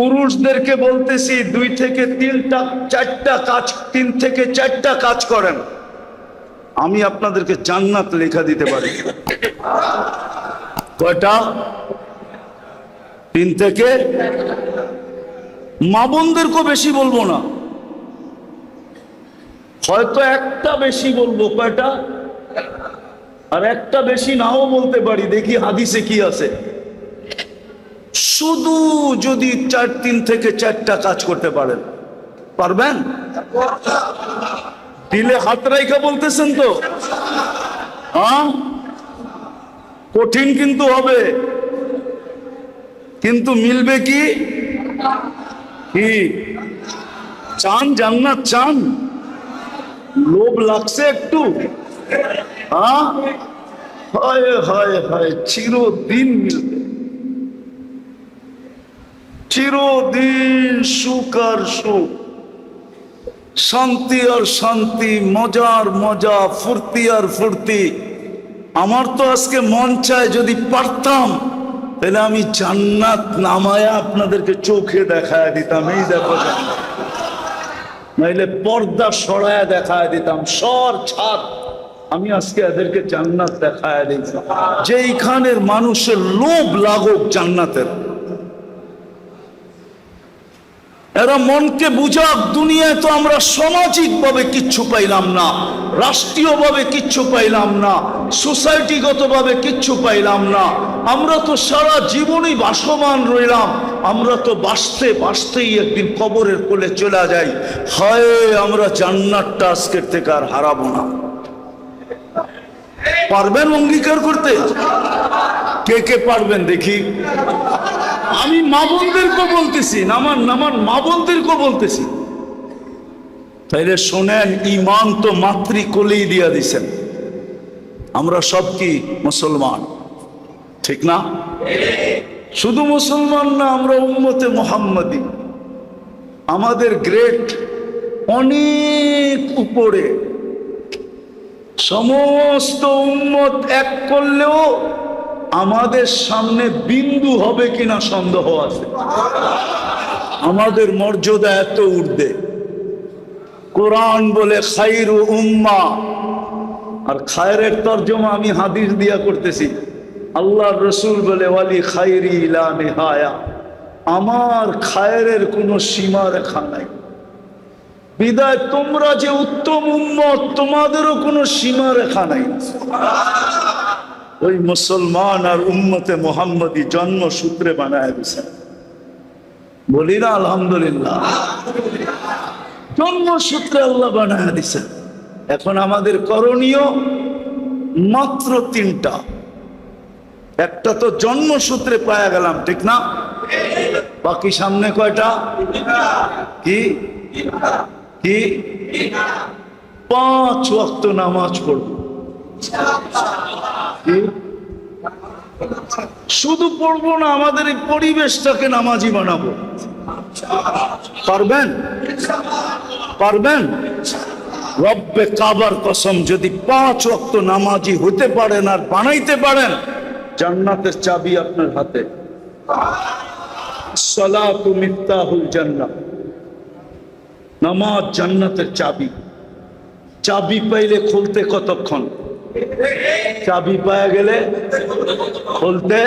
পুরুষদেরকে বলতেছি 2 থেকে 4টা কাজ, 3 থেকে 4টা কাজ করেন, আমি আপনাদেরকে জান্নাত লেখা দিতে পারি। কয়টা? 3 থেকে। মা বোনদেরকেও বেশি বলবো না, হয়তো একটা বেশি বলবো। কয়টা? আর একটা বেশি নাও বলতে পারি, দেখি হাদিসে কি আছে। শুধু যদি 3 থেকে 4টা কাজ করতে পারেন, পারবেন? দিলে হাত রাইখা বলতেছেন তো? হ্যাঁ, কঠিন কিন্তু হবে, কিন্তু মিলবে কি? কি চান? জান্নাত চান? লোভ লাগছে একটু? হ্যাঁ, হায় হায় হায়, চিরদিন মিলবে, চিরদিন সুখ আর সুখ, শান্তি আর শান্তি, মজার মজা, ফুর্তি আর ফুর্তি। আমার তো আজকে মন চায় যদি পারতাম তাহলে আমি জান্নাত নামায়া আপনাদেরকে চোখে দেখায় দিতাম, এই দেখো জান্নাত। নাইলে পর্দা সরায়া দেখায় দিতাম, সর ছাদ, আমি আজকে এদেরকে জান্নাত দেখায় দিতাম। যেইখানের মানুষের লোভ লাগুক জান্নাতের, এরা মনকে বুঝাক। দুনিয়ায় তো আমরা সামাজিক ভাবে কিচ্ছু পাইলাম না, রাষ্ট্রীয় ভাবে কিচ্ছু পাইলাম না, সোসাইটিগত ভাবে কিচ্ছু পাইলাম না। আমরা তো সারা জীবনই বাসমান রইলাম, আমরা তো বাঁচতে বাঁচতেই একদিন কবরের কোলে চলে যাই। হায়, আমরা জান্নাতটা আজকের থেকে আর হারাবো না। পারবেন অঙ্গীকার করতে? কে কে পারবেন দেখি? আমি মা বোনদেরকে বলতেছি, আমার মা বোনদেরকে বলতেছি। তাইলে শোনেন, ঈমান তো মাতৃকোলেই দিয়া দিছেন। আমরা সব কি মুসলমান, ঠিক না? শুধু মুসলমান না, আমরা উম্মতে মুহাম্মাদি। আমাদের গ্রেড অনেক উপরে। সমস্ত উম্মত এক করলেও আমাদের সামনে বিন্দু হবে কিনা সন্দেহ আছে। আমাদের মর্যাদা এত ঊর্ধ্বে। কোরআন বলে খায়রু উম্মাহ, আর খায়রের তরজমা আমি হাদিস দিয়া করতেছি। আল্লাহর রাসূল বলে ওয়ালি খায়রি লা নিহায়া, আমার খায়রের কোনো সীমা রেখা নাই। বিদায় তোমরা যে উত্তম উম্মত, তোমাদেরও কোনো সীমা রেখা নাই। ওই মুসলমান আর উম্মতে মুহাম্মদী জন্মসূত্রে বানায় দিয়েছেন। বলি না আলহামদুলিল্লাহ? জন্মসূত্রে আল্লাহ বানায় দিয়েছেন। এখন আমাদের করণীয় মাত্র 3টা। একটা তো জন্মসূত্রে পাওয়া গেলাম, ঠিক না? বাকি সামনে কয়টা? কি কি? 5 ওয়াক্ত নামাজ পড়ব। শুধু পড়বো না, আমাদের এই পরিবেশটাকে নামাজি বানাবো। পারবেন? পারবেন? রব্বে কাবার কসম, যদি 5 ওয়াক্ত নামাজি হতে পারেন আর বানাইতে পারেন, জান্নাতের চাবি আপনার হাতে। সালাতু মিফতাহুল জান্নাহ, নামাজ জান্নাতের চাবি। চাবি পাইলে খুলতে কতক্ষণ? চাবি পাওয়া গেলে খুলতে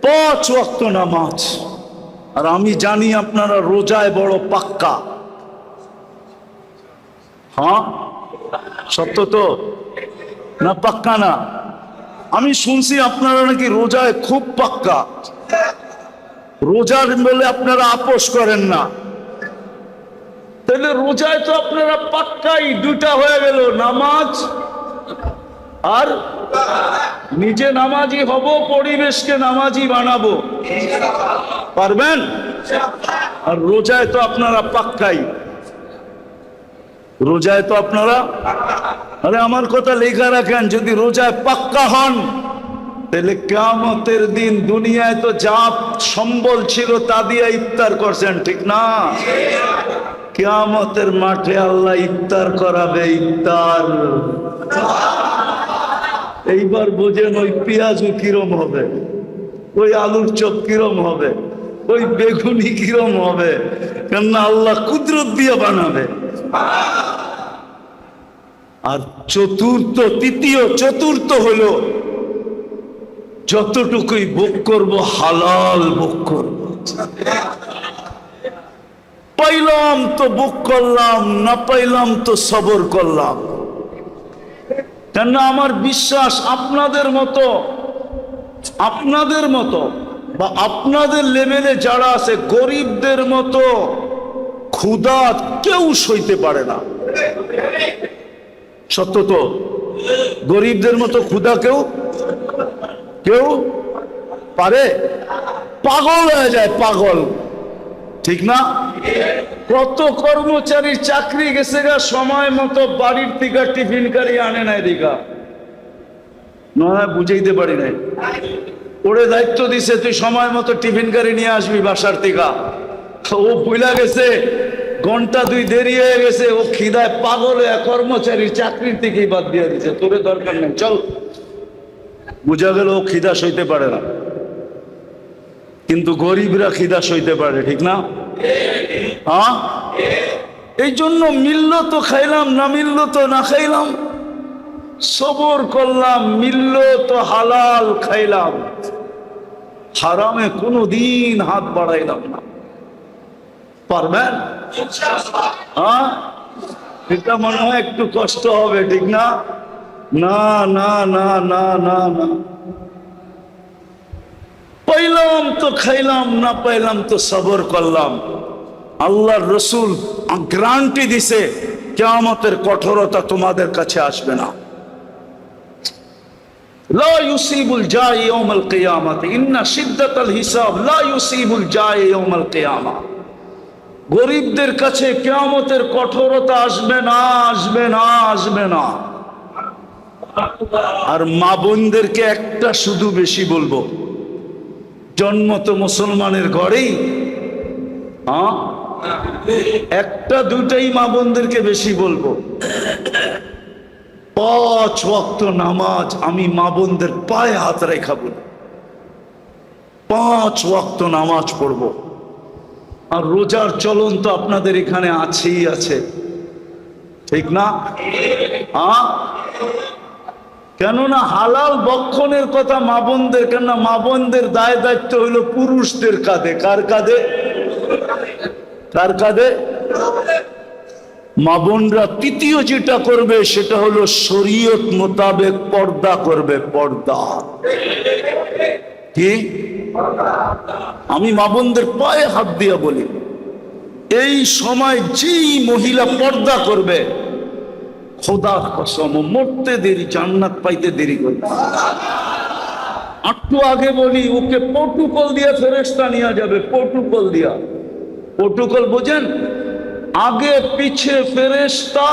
5 ওয়াক্ত নামাজ। আর আমি জানি আপনারা রোজায় বড় পাক্কা। হ্যাঁ, সত্য তো না? পাক্কা না? আমি শুনছি আপনারা নাকি রোজায় খুব পাক্কা। রোজার বলে আপনারা আপোষ করেন না, তাহলে রোজায় তো আপনারা পাক্কাই। 2টা হয়ে গেল, নামাজ আর নিজে নামাজি হব, পরিবেশকে নামাজি বানাবো। পারবেন? আর রোজায় তো আপনারা পাক্কাই। রোজায় তো আপনারা, আরে আমার কথা লেখা রাখেন, যদি রোজায় পাক্কা হন তাহলে কিয়ামতের দিন দুনিয়ায় তো যা সম্বল ছিল তা দিয়ে ইফতার করছেন, ঠিক না? কিয়ামতের মাঠে আল্লাহ ইফতার করাবে, ইফতার। এইবার বোঝেন ওই পেঁয়াজু কিরম হবে, ওই আলুর চপ কিরম হবে। ওই বেগুনি কিরম হবে, কেননা আল্লাহ কুদরত দিয়ে বানাবে। আর চতুর্থ হলো যতটুকুই ভোগ করব হালাল ভোগ করব। পাইলাম তো ভোগ করলাম, না পাইলাম তো সবর করলাম। কেননা আমার বিশ্বাস আপনাদের মতো বা আপনাদের লেভেলে যারা আছে গরিবদের মতো ক্ষুধা কেউ সইতে পারে না। সত্য তো, গরিবদের মতো ক্ষুধা কেউ পারে? পাগল হয়ে যায়, পাগল, ঠিক না? কত কর্মচারীর চাকরি গেছে গা, সময় মতো বাড়ির থেকে টিফিন কারি আনে নাই দিঘা, নয় বুঝাইতে পারি নাই। ওরে দায়িত্ব দিছে তুই সময় মতো টিফিন কারি নিয়ে আসবি বাসার থেকে, ও ভুলা গেছে, ঘন্টা 2 দেরি হয়ে গেছে, ও খিদায় পাগল হয়ে কর্মচারীর চাকরির থেকেই বাদ দিয়ে দিছে, তোরে দরকার নেই চল। বুঝা গেল ও খিদা সইতে পারে না, কিন্তু গরিবরা খিদা সইতে পারে, ঠিক না? হ্যাঁ, এই জন্য মিলল তো খাইলাম, না মিলল তো না খাইলাম, সবর করলাম, মিলল তো হালাল খাইলাম, হারামে কোনোদিন হাত বাড়াইলাম না। পারবেন? হ্যাঁ, এটা মনে হয় একটু কষ্ট হবে, ঠিক না? না না না না না না, পাইলাম তো খাইলাম, না পাইলাম তো সবর করলাম। আল্লাহর রসুল গ্যারান্টি দিছে কিয়ামতের কঠোরতা তোমাদের কাছে আসবে না। লা ইউসিবুল জাই ইয়াউমাল কিয়ামাত ইন্না শিদ্দাতাল হিসাব লা ইউসিবুল জাই ইয়াউমাল কিয়ামা। গরিবদের কাছে কিয়ামতের কঠোরতা আসবে না, আসবে না, আসবে না। আর মা বোনদেরকে একটা শুধু বেশি বলবো, জন্ম তো মুসলমানের ঘরেই, হ্যাঁ, একটা দুটাই মা বোনদেরকে বেশি বলবো। 5 ওয়াক্ত নামাজ আমি মা বোনদের পায়ে হাত রেখা বলি, 5 ওয়াক্ত নামাজ পড়বো। আর রোজার চলন তো আপনাদের এখানে আছেই আছে, ঠিক না? হ্যাঁ, কেননা হালাল বক্ষণের কথা মা বোনদের, কেননা মা বোনদের দায় দায়িত্ব হইল পুরুষদের কাঁধে। কার কাঁধে? কার কাঁধে? মা বোনরা তৃতীয় যেটা করবে সেটা হলো শরীয়ত মোতাবেক পর্দা করবে। পর্দা কি? আমি মা বোনদের পায়ে হাত দিয়া বলি, এই সময় যেই মহিলা পর্দা করবে, খোদার কসম মরতে দেরি, জান্নাত পাইতে দেরি করবে। একটু আগে বলি, ওকে প্রটোকল দিয়া ফেরেশতা নিয়ে যাবে, প্রটোকল দিয়া। প্রটোকল বোঝেন? আগে পিছে ফেরেশতা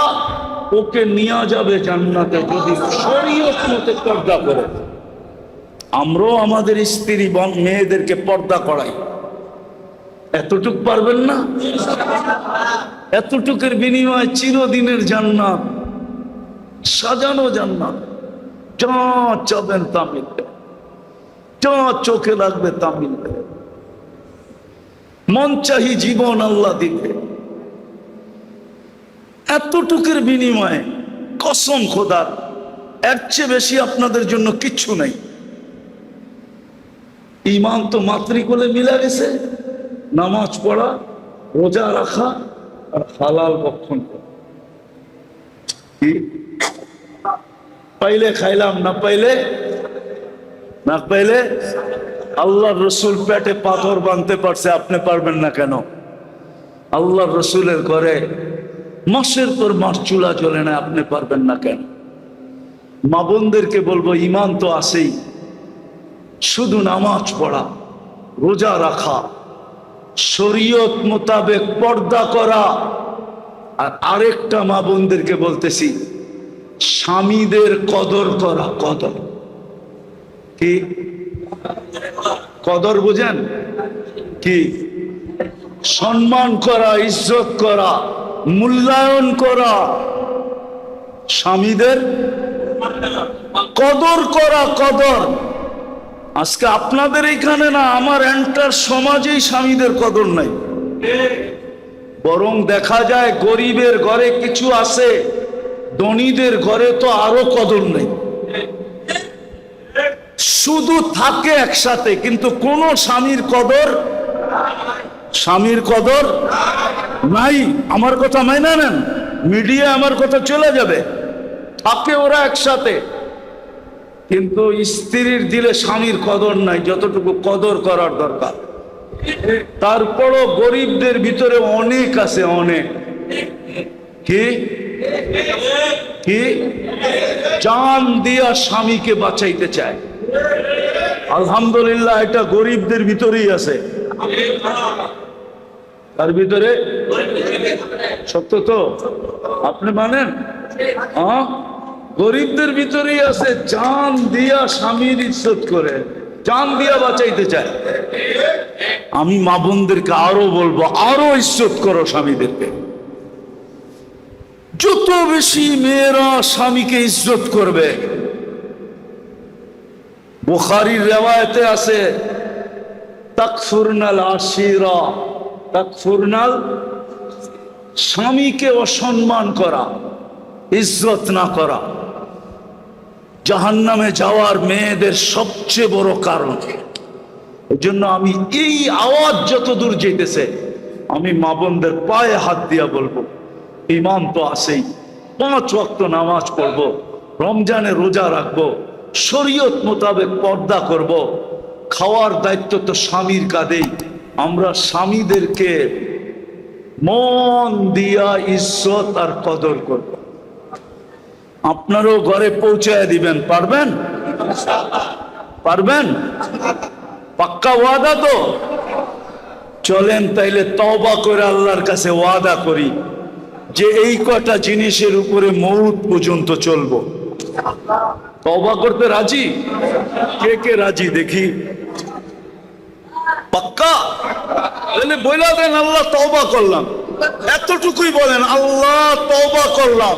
ওকে নিয়ে যাবে জান্নাতে, যদি শরীয়ত মতে পর্দা করে। আমরাও আমাদের স্ত্রী মেয়েদেরকে পর্দা করাই, এতটুক পারবেন না? এতটুকের বিনিময়ে চিরদিনের জান্নাত, সাজানো জান্নাত, যা চাবেন তা মিলবে, যা চোখে লাগবে তা মিলবে, মন চাহি জীবন আল্লাহ দিবে। এতটুকুর বিনিময়ে কসম খোদার, এর চেয়ে বেশি আপনাদের জন্য কিচ্ছু নাই। ঈমান তো মাতৃকোলে মিলে গেছে, নামাজ পড়া, রোজা রাখা আর হালাল ভক্ষণ করা। কি পাইলে খাইলাম, না পাইলে না পাইলে। আল্লাহর রসুল পেটে পাথর বাঁধতে পারছে, আপনি পারবেন না কেন? আল্লাহর রসুলের ঘরে মাসের পর মাস চুলা জ্বলে না, আপনি পারবেন না কেন? মা বোনদেরকে বলবো, ঈমান তো আছেই, শুধু নামাজ পড়া, রোজা রাখা, শরীয়ত মোতাবেক পর্দা করা। আর আরেকটা মা বোনদেরকে বলতেছি, স্বামীদের কদর করা। কদর কি? কদর বুঝেন কি? সম্মান করা, ইজ্জত করা, মূল্যায়ন করা, স্বামীদের কদর করা। কদর আজকে আপনাদের এইখানে না, আমার এন্টার সমাজেই স্বামীদের কদর নাই। বরং দেখা যায় গরিবের ঘরে কিছু আছে, ধনীদের ঘরে তো আরো কদর নেই। শুধু থাকে একসাথে, কিন্তু কোন স্বামীর কদর নাই। আমার কথা মাইনা নেন, মিডিয়া আমার কথা চলে যাবে। থাকে ওরা একসাথে, কিন্তু স্ত্রীর দিলে স্বামীর কদর নাই যতটুকু কদর করার দরকার। তারপরও গরিবদের ভিতরে অনেক আছে, অনেক কি কি জান দিয়া স্বামীকে বাঁচাইতে চায়। আলহামদুলিল্লাহ, এটা গরিবদের ভিতরেই আছে। তার ভিতরে সত্য তো আপনি মানেন? গরিবদের ভিতরেই আছে, জান দিয়া স্বামীর ইজ্জত করে, জান দিয়া বাঁচাইতে চায়। আমি মা বোনদেরকে আরো বলবো, আরো ইজ্জত করো স্বামীদেরকে। যত বেশি মেয়েরা স্বামীকে ইজ্জত করবে, বুখারীর রিওয়ায়াতে আছে, তাকফুরনাল আশিরা, তাকফুরনাল, স্বামীকে অসম্মান করা, ইজ্জত না করা জাহান্নামে যাওয়ার মেয়েদের সবচেয়ে বড় কারণ। এই জন্য আমি এই আওয়াজ যত দূর যেতেছে, আমি মা বোনদের পায়ে হাত দিয়া বলবো, ইমান তো আছেই, 5 ওয়াক্ত নামাজ পড়বো, রমজানে রোজা রাখবো, শরীয়ত মোতাবেক পর্দা করব, খাওয়ার দায়িত্ব তো স্বামীর কাঁধেই। আমরা স্বামীদেরকে মন দিয়া ইজ্জত আর কদর করব। আপনারও ঘরে পৌঁছায় দিবেন, পারবেন? পারবেন? পাক্কা ওয়াদা তো? চলেন তাইলে তওবা করে আল্লাহর কাছে ওয়াদা করি যে এই কটা জিনিসের উপরে মৌত পর্যন্ত চলবো। তওবা করতে রাজি? কে কে রাজি দেখি? পাক্কা? তাহলে বইলা দেন, আল্লাহ তওবা করলাম। এতটুকুই বলেন, আল্লাহ তওবা করলাম।